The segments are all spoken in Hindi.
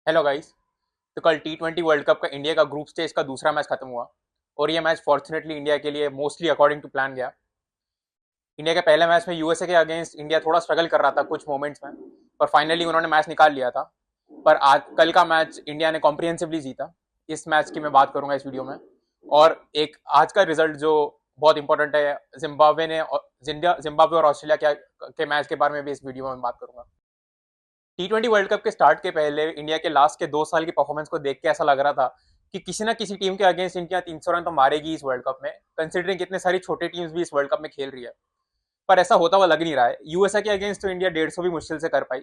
Hello guys. तो कल T20 वर्ल्ड कप का इंडिया का ग्रुप स्टेज का दूसरा मैच खत्म हुआ और ये मैच फॉर्चुनेटली इंडिया के लिए मोस्टली अकॉर्डिंग टू प्लान गया। इंडिया के पहले मैच में यूएसए के अगेंस्ट इंडिया थोड़ा स्ट्रगल कर रहा था कुछ मोमेंट्स में, पर फाइनली उन्होंने मैच निकाल लिया था। पर आज कल का मैच इंडिया ने कॉम्प्रिहेंसिवली जीता। इस मैच की मैं बात करूंगा इस वीडियो में। और एक आज का रिजल्ट जो बहुत इंपॉर्टेंट है, जिम्बाब्वे और ऑस्ट्रेलिया के मैच के बारे में भी इस वीडियो में बात करूंगा। T20 वर्ल्ड कप के स्टार्ट के पहले इंडिया के लास्ट के 2 साल की परफॉर्मेंस को देख के ऐसा लग रहा था कि किसी ना किसी टीम के अगेंस्ट इंडिया 300 रन तो मारेगी इस वर्ल्ड कप में, कंसिडरिंग कितने सारी छोटी टीम्स भी इस वर्ल्ड कप में खेल रही है। पर ऐसा होता हुआ लग नहीं रहा है। यूएसए के अगेंस्ट तो इंडिया 150 भी मुश्किल से कर पाई,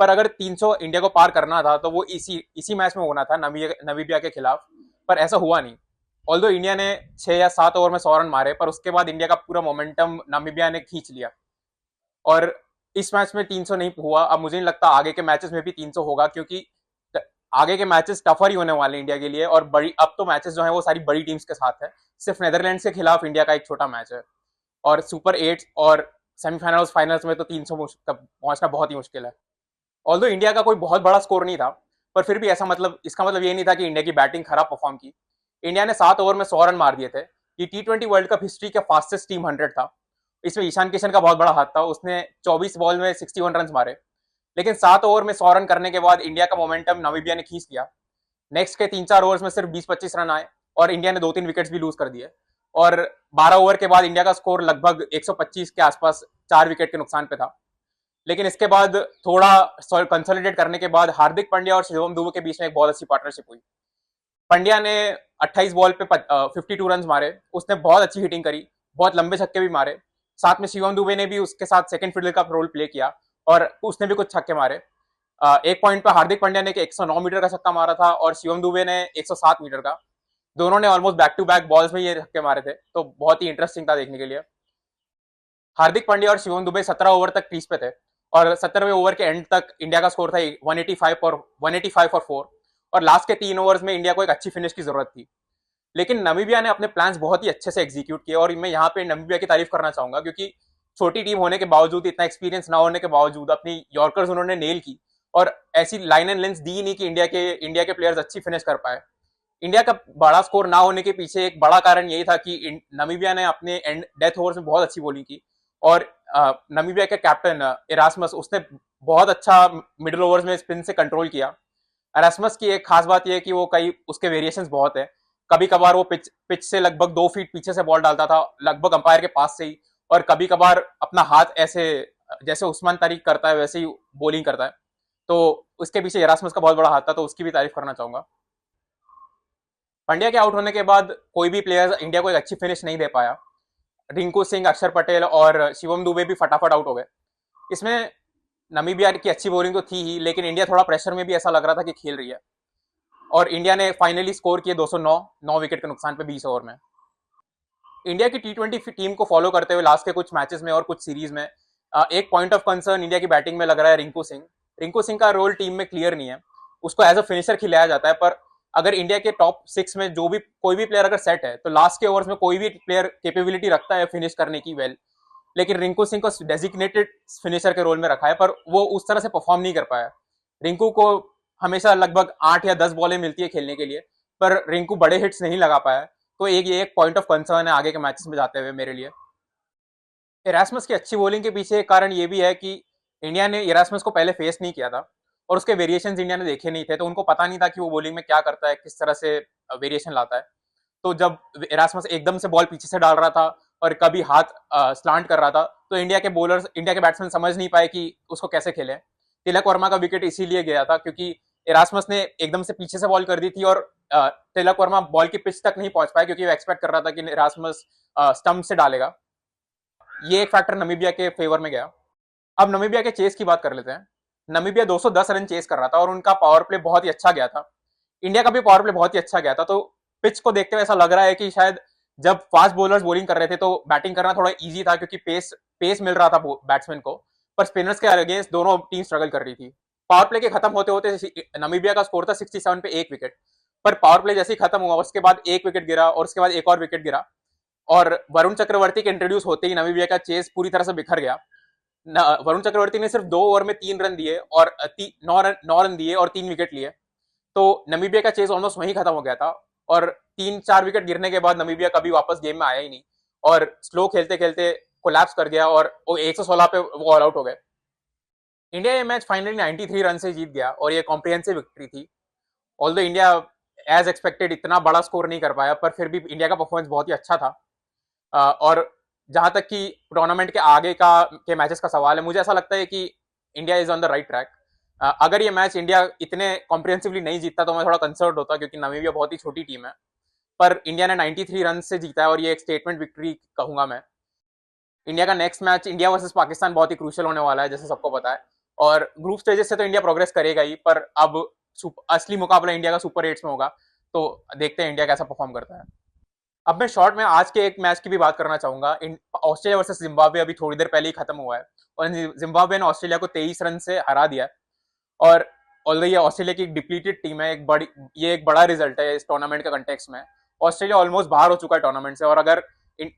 पर अगर 300 इंडिया को पार करना था तो वो इसी इसी मैच में होना था, नमीबिया के खिलाफ। पर ऐसा हुआ नहीं। ऑल्दो इंडिया ने 6 या 7 ओवर में 100 रन मारे, पर उसके बाद इंडिया का पूरा मोमेंटम नामीबिया ने खींच लिया और इस मैच में 300 नहीं हुआ। अब मुझे नहीं लगता आगे के मैचेस में भी 300 होगा, क्योंकि आगे के मैचेस टफर ही होने वाले इंडिया के लिए। और बड़ी अब तो मैचेस जो है वो सारी बड़ी टीम्स के साथ है। सिर्फ नेदरलैंड्स के खिलाफ इंडिया का एक छोटा मैच है और सुपर 8 और सेमीफाइनल्स फाइनल्स में तो 300 पहुंचना बहुत ही मुश्किल है। ऑल्दो इंडिया का कोई बहुत बड़ा स्कोर नहीं था, पर फिर भी ऐसा मतलब इसका मतलब ये नहीं था कि इंडिया की बैटिंग खराब परफॉर्म की। इंडिया ने 7 ओवर में 100 रन मार दिए थे। ये T20 वर्ल्ड कप हिस्ट्री का फास्टेस्ट टीम 100 था। इसमें ईशान किशन का बहुत बड़ा हाथ था, उसने 24 बॉल में 61 रन मारे। लेकिन 7 ओवर में 100 रन करने के बाद इंडिया का मोमेंटम नामीबिया ने खींच लिया। नेक्स्ट के 3-4 ओवर्स में सिर्फ 20-25 रन आए और इंडिया ने 2-3 विकेट्स भी लूज कर दिए। और 12 ओवर के बाद इंडिया का स्कोर लगभग 125 के आसपास 4 विकेट के नुकसान पे था। लेकिन इसके बाद थोड़ा कंसोलिडेट करने के बाद हार्दिक पांड्या और शिवम दुबे के बीच में एक बहुत अच्छी पार्टनरशिप हुई। पांड्या ने 28 बॉल पे 52 रन मारे, उसने बहुत अच्छी हिटिंग करी, बहुत लंबे छक्के भी मारे। साथ में शिवम दुबे ने भी उसके साथ सेकंड फील्डर का रोल प्ले किया और उसने भी कुछ छक्के मारे। एक पॉइंट पर हार्दिक पांड्या ने 109 मीटर का छक्का मारा था और शिवम दुबे ने 107 मीटर का। दोनों ने almost back to back balls में ये छक्के मारे थे, तो बहुत ही इंटरेस्टिंग था देखने के लिए। हार्दिक पांड्या और शिवम दुबे 17 ओवर तक क्रीज पे थे और 17वें ओवर के एंड तक इंडिया का स्कोर था 185 फॉर 4। और लास्ट के 3 ओवर्स में इंडिया को एक अच्छी फिनिश की जरूरत थी। लेकिन नमीबिया ने अपने प्लान्स बहुत ही अच्छे से एग्जीक्यूट किए और मैं यहाँ पे नमीबिया की तारीफ करना चाहूंगा, क्योंकि छोटी टीम होने के बावजूद, इतना एक्सपीरियंस ना होने के बावजूद अपनी यॉर्कर्स उन्होंने नेल की और ऐसी लाइन एंड लेंथ दी नहीं कि इंडिया के प्लेयर्स अच्छी फिनिश कर पाए। इंडिया का बड़ा स्कोर ना होने के पीछे एक बड़ा कारण यही था कि नमीबिया ने अपने एंड डेथ ओवर्स में बहुत अच्छी बॉलिंग की और नमीबिया के कैप्टन इरास्मस, उसने बहुत अच्छा मिडिल ओवर्स में स्पिन से कंट्रोल किया। इरास्मस की एक खास बात यह है कि वो कई उसके वेरिएशंस बहुत है। कभी कभार वो पिच से लगभग 2 फीट पीछे से बॉल डालता था, लगभग अंपायर के पास से ही। और कभी कभार अपना हाथ ऐसे, जैसे उस्मान तारिक करता है वैसे ही बॉलिंग करता है। तो उसके पीछे इरास्मस का बहुत बड़ा हाथ था, तो उसकी भी तारीफ करना चाहूंगा। पंड्या के आउट होने के बाद कोई भी प्लेयर इंडिया को एक अच्छी फिनिश नहीं दे पाया। रिंकू सिंह, अक्षर पटेल और शिवम दुबे भी फटाफट आउट हो गए। इसमें नमीबिया की अच्छी बॉलिंग तो थी ही, लेकिन इंडिया थोड़ा प्रेशर में भी ऐसा लग रहा था कि खेल रही है। और इंडिया ने फाइनली स्कोर किए 209, 9 विकेट के नुकसान पे 20 ओवर में। इंडिया की T20 टीम को फॉलो करते हुए लास्ट के कुछ मैचेस में और कुछ सीरीज में एक पॉइंट ऑफ कंसर्न इंडिया की बैटिंग में लग रहा है रिंकू सिंह। रिंकू सिंह का रोल टीम में क्लियर नहीं है। उसको एज अ फिनिशर खिलाया जाता है, पर अगर इंडिया के टॉप 6 में जो भी कोई भी प्लेयर अगर सेट है तो लास्ट के ओवर्स में कोई भी प्लेयर कैपेबिलिटी रखता है फिनिश करने की वेल। लेकिन रिंकू सिंह को डेजिग्नेटेड फिनिशर के रोल में रखा है, पर वो उस तरह से परफॉर्म नहीं कर पाया। रिंकू को हमेशा लगभग 8 या 10 बॉलें मिलती है खेलने के लिए, पर रिंकू बड़े हिट्स नहीं लगा पाया। तो ये एक पॉइंट ऑफ कंसर्न है आगे के मैचेस में जाते हुए मेरे लिए। इरास्मस की अच्छी बॉलिंग के पीछे एक कारण ये भी है कि इंडिया ने इरास्मस को पहले फेस नहीं किया था और उसके वेरिएशंस इंडिया ने देखे नहीं थे, तो उनको पता नहीं था कि वो बॉलिंग में क्या करता है, किस तरह से वेरिएशन लाता है। तो जब इरास्मस एकदम से बॉल पीछे से डाल रहा था और कभी हाथ स्लांट कर रहा था, तो इंडिया के बैट्समैन समझ नहीं पाए कि उसको कैसे खेले। तिलक वर्मा का विकेट इसीलिए गया था क्योंकि इरास्मस ने एकदम से पीछे से बॉल कर दी थी और तिलक वर्मा बॉल की पिच तक नहीं पहुंच पाया, क्योंकि वो एक्सपेक्ट कर रहा था कि इरास्मस स्टंप से डालेगा। ये एक फैक्टर नमीबिया के फेवर में गया। अब नमीबिया के चेस की बात कर लेते हैं। नमीबिया 210 रन चेस कर रहा था और उनका पावर प्ले बहुत ही अच्छा गया था। इंडिया का भी पावर प्ले बहुत ही अच्छा गया था। तो पिच को देखते हुए ऐसा लग रहा है कि शायद जब फास्ट बॉलर्स बॉलिंग कर रहे थे तो बैटिंग करना थोड़ा इजी था, क्योंकि पेस पेस मिल रहा था बैट्समैन को। पर स्पिनर्स के अगेंस्ट दोनों टीम स्ट्रगल कर रही थी। पावर प्ले के खत्म होते होते नमीबिया का स्कोर था 67 पे 1 विकेट। पर पावर प्ले जैसे ही खत्म हुआ उसके बाद 1 विकेट गिरा और उसके बाद एक और विकेट गिरा और वरुण चक्रवर्ती के इंट्रोड्यूस होते ही नमीबिया का चेस पूरी तरह से बिखर गया। वरुण चक्रवर्ती ने सिर्फ 2 ओवर में 3 रन दिए और 9 रन दिए और 3 विकेट लिए। तो नमीबिया का चेज ऑलमोस्ट वहीं खत्म हो गया था और 3-4 विकेट गिरने के बाद नमीबिया कभी वापस गेम में आया ही नहीं और स्लो खेलते खेलते कोलैप्स कर गया और वो 116 पे वो ऑल आउट हो गए। इंडिया ये मैच फाइनली 93 रन से जीत गया और ये कॉम्प्रिहेंसिव विक्ट्री थी। ऑल्दो इंडिया एज एक्सपेक्टेड इतना बड़ा स्कोर नहीं कर पाया, पर फिर भी इंडिया का परफॉर्मेंस बहुत ही अच्छा था। और जहां तक कि टूर्नामेंट के आगे का के मैचेस का सवाल है, मुझे ऐसा लगता है कि India is on the right track. अगर ये मैच इंडिया इतने कॉम्प्रिहेंसिवली नहीं जीतता तो मैं थोड़ा कंसर्न होता, क्योंकि नमीबिया बहुत ही छोटी टीम है। पर इंडिया ने 93 रन से जीता है और ये एक स्टेटमेंट विक्ट्री कहूंगा मैं। इंडिया का next match India versus Pakistan बहुत ही क्रूशियल होने वाला है, जैसे सबको पता है। और ग्रुप स्टेजेस से तो इंडिया प्रोग्रेस करेगा ही, पर अब असली मुकाबला इंडिया का सुपर 8 में होगा, तो देखते हैं इंडिया कैसा परफॉर्म करता है। अब मैं शॉर्ट में आज के एक मैच की भी बात करना चाहूंगा। ऑस्ट्रेलिया वर्सेस जिम्बाब्वे अभी थोड़ी देर पहले ही खत्म हुआ है और जिम्बाब्वे ने ऑस्ट्रेलिया को 23 रन से हरा दिया। और ऑल्दो ये ऑस्ट्रेलिया की एक डिप्लीटेड टीम है, ये एक बड़ा रिजल्ट है इस टूर्नामेंट के कंटेक्स्ट में। ऑस्ट्रेलिया ऑलमोस्ट बाहर हो चुका है टूर्नामेंट से, और अगर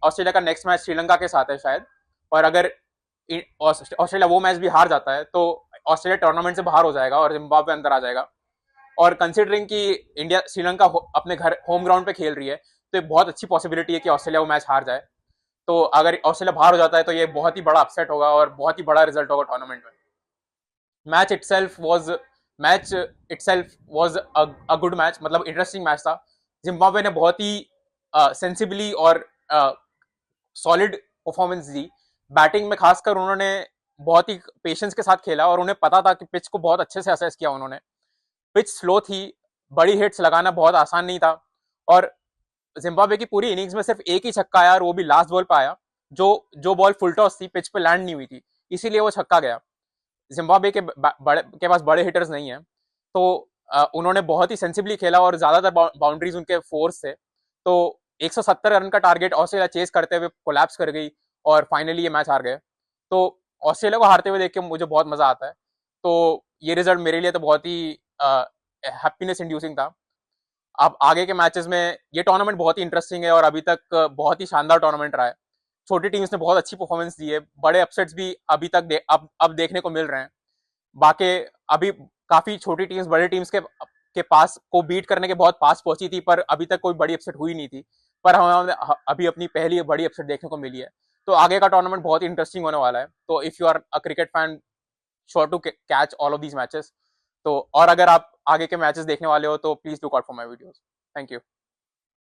ऑस्ट्रेलिया का नेक्स्ट मैच श्रीलंका के साथ है शायद, और अगर ऑस्ट्रेलिया वो मैच भी हार जाता है तो ऑस्ट्रेलिया टूर्नामेंट से बाहर हो जाएगा और जिम्बाब्वे अंदर आ जाएगा। और कंसिडरिंग कि इंडिया श्रीलंका अपने घर होम ग्राउंड पे खेल रही है, तो बहुत अच्छी पॉसिबिलिटी है कि ऑस्ट्रेलिया वो मैच हार जाए। तो अगर ऑस्ट्रेलिया बाहर हो जाता है तो ये बहुत ही बड़ा अपसेट होगा और बहुत ही बड़ा रिजल्ट होगा टूर्नामेंट में। Match itself was a good match, मतलब इंटरेस्टिंग मैच था। जिम्बाब्वे ने बहुत ही सेंसिबली और सॉलिड परफॉर्मेंस दी। बैटिंग में खासकर उन्होंने बहुत ही पेशेंस के साथ खेला और उन्हें पता था कि पिच को बहुत अच्छे से असेस किया उन्होंने। पिच स्लो थी, बड़ी हिट्स लगाना बहुत आसान नहीं था, और जिम्बाब्वे की पूरी इनिंग्स में सिर्फ एक ही छक्का आया और वो भी लास्ट बॉल पे आया, जो बॉल फुल टॉस थी, पिच पे लैंड नहीं हुई थी, इसीलिए वो छक्का गया। जिम्बाब्वे के पास बड़े हिटर्स नहीं है, तो उन्होंने बहुत ही सेंसिबली खेला और ज्यादातर बाउंड्रीज उनके फोर्स थे। तो 170 रन का टारगेट ऑस्ट्रेलिया चेस करते हुए कोलैप्स कर गई और फाइनली ये मैच हार गए। तो ऑस्ट्रेलिया को हारते हुए देख के मुझे बहुत मजा आता है। तो ये रिजल्ट मेरे लिए तो बहुत ही हैप्पीनेस इंड्यूसिंग था। अब आगे के मैचेस में ये टूर्नामेंट बहुत ही इंटरेस्टिंग है और अभी तक बहुत ही शानदार टूर्नामेंट रहा है। छोटी टीम्स ने बहुत अच्छी परफॉर्मेंस दी है, बड़े अपसेट्स भी अभी तक अब देखने को मिल रहे हैं। बाकी अभी काफी छोटी टीम्स बड़ी टीम्स के पास को बीट करने के बहुत पास पहुंची थी, पर अभी तक कोई बड़ी अपसेट हुई नहीं थी। पर हमें अभी अपनी पहली बड़ी अपसेट देखने को मिली है। तो आगे का टूर्नामेंट बहुत इंटरेस्टिंग होने वाला है। तो if you are a cricket fan, sure to catch all of these matches. तो और अगर आप आगे के मैचेस देखने वाले हो तो please look out for my videos. Thank you.